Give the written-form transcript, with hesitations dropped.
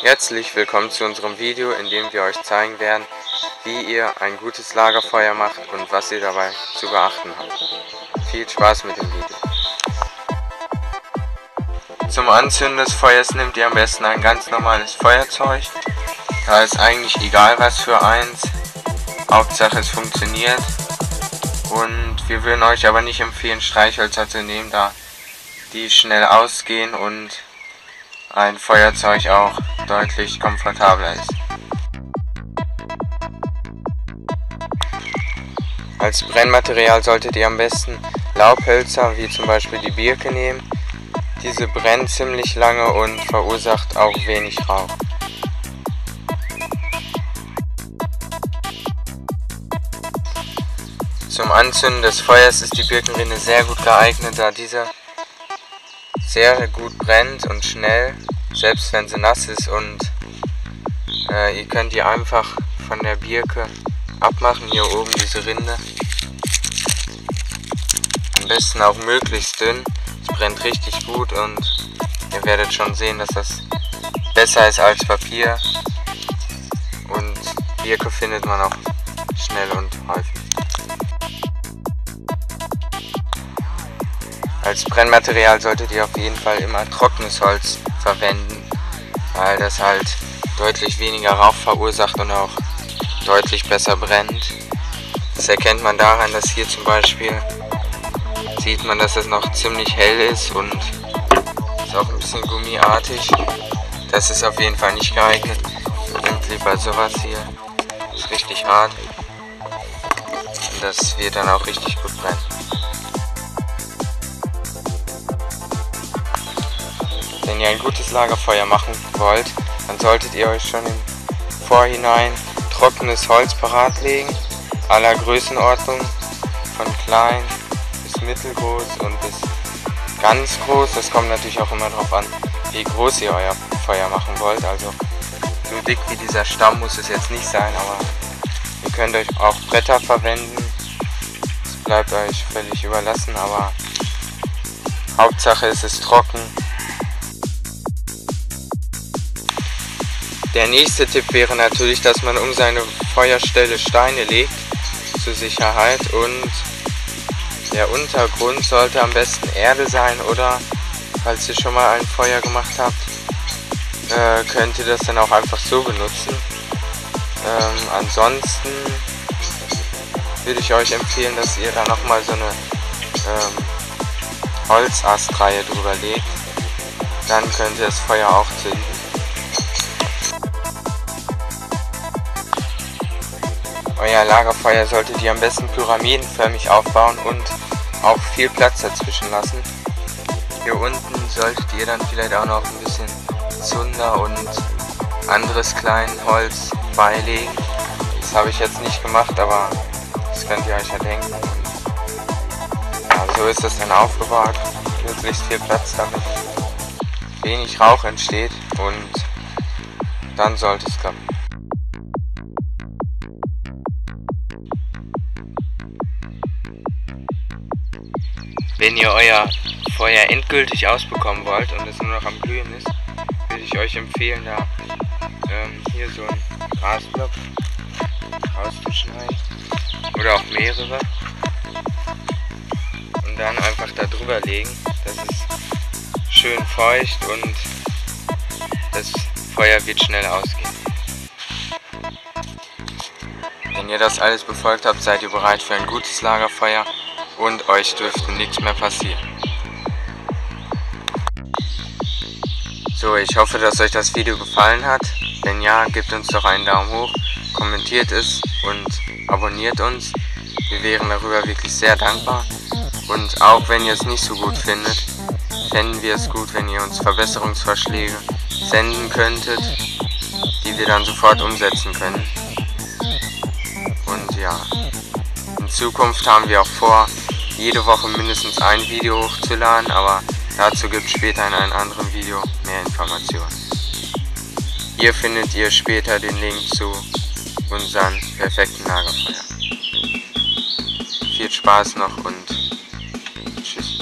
Herzlich willkommen zu unserem Video, in dem wir euch zeigen werden, wie ihr ein gutes Lagerfeuer macht und was ihr dabei zu beachten habt. Viel Spaß mit dem Video. Zum Anzünden des Feuers nehmt ihr am besten ein ganz normales Feuerzeug. Da ist eigentlich egal was für eins, Hauptsache es funktioniert. Und wir würden euch aber nicht empfehlen, Streichhölzer zu nehmen, da die schnell ausgehen und ein Feuerzeug auch deutlich komfortabler ist. Als Brennmaterial solltet ihr am besten Laubhölzer wie zum Beispiel die Birke nehmen. Diese brennt ziemlich lange und verursacht auch wenig Rauch. Zum Anzünden des Feuers ist die Birkenrinde sehr gut geeignet, da diese sehr gut brennt und schnell, selbst wenn sie nass ist, und ihr könnt die einfach von der Birke abmachen, hier oben diese Rinde. Am besten auch möglichst dünn, es brennt richtig gut und ihr werdet schon sehen, dass das besser ist als Papier, und Birke findet man auch schnell und häufig. Als Brennmaterial solltet ihr auf jeden Fall immer trockenes Holz verwenden, weil das halt deutlich weniger Rauch verursacht und auch deutlich besser brennt. Das erkennt man daran, dass hier zum Beispiel sieht man, dass es noch ziemlich hell ist und ist auch ein bisschen gummiartig. Das ist auf jeden Fall nicht geeignet. Nehmt lieber sowas hier, ist richtig hart und das wird dann auch richtig gut brennen. Wenn ihr ein gutes Lagerfeuer machen wollt, dann solltet ihr euch schon im Vorhinein trockenes Holz parat legen, aller Größenordnung, von klein bis mittelgroß und bis ganz groß. Das kommt natürlich auch immer darauf an, wie groß ihr euer Feuer machen wollt. Also so dick wie dieser Stamm muss es jetzt nicht sein, aber ihr könnt euch auch Bretter verwenden. Das bleibt euch völlig überlassen, aber Hauptsache es ist trocken. Der nächste Tipp wäre natürlich, dass man um seine Feuerstelle Steine legt, zur Sicherheit, und der Untergrund sollte am besten Erde sein, oder falls ihr schon mal ein Feuer gemacht habt, könnt ihr das dann auch einfach so benutzen. Ansonsten würde ich euch empfehlen, dass ihr da nochmal so eine Holzastreihe drüber legt, dann könnt ihr das Feuer auch zünden. Euer Lagerfeuer solltet ihr am besten pyramidenförmig aufbauen und auch viel Platz dazwischen lassen. Hier unten solltet ihr dann vielleicht auch noch ein bisschen Zunder und anderes Kleinholz beilegen. Das habe ich jetzt nicht gemacht, aber das könnt ihr euch ja denken. Ja, so ist das dann aufgebaut. Möglichst viel Platz, damit wenig Rauch entsteht, und dann sollte es klappen. Wenn ihr euer Feuer endgültig ausbekommen wollt und es nur noch am Glühen ist, würde ich euch empfehlen, da hier so einen Grasblock rauszuschneiden oder auch mehrere und dann einfach da drüber legen. Das ist schön feucht und das Feuer wird schnell ausgehen. Wenn ihr das alles befolgt habt, seid ihr bereit für ein gutes Lagerfeuer. Und euch dürfte nichts mehr passieren. So, ich hoffe, dass euch das Video gefallen hat. Wenn ja, gebt uns doch einen Daumen hoch, kommentiert es und abonniert uns. Wir wären darüber wirklich sehr dankbar. Und auch wenn ihr es nicht so gut findet, fänden wir es gut, wenn ihr uns Verbesserungsvorschläge senden könntet, die wir dann sofort umsetzen können. Und ja, in Zukunft haben wir auch vor, jede Woche mindestens ein Video hochzuladen, aber dazu gibt es später in einem anderen Video mehr Informationen. Hier findet ihr später den Link zu unserem perfekten Lagerfeuer. Viel Spaß noch und tschüss.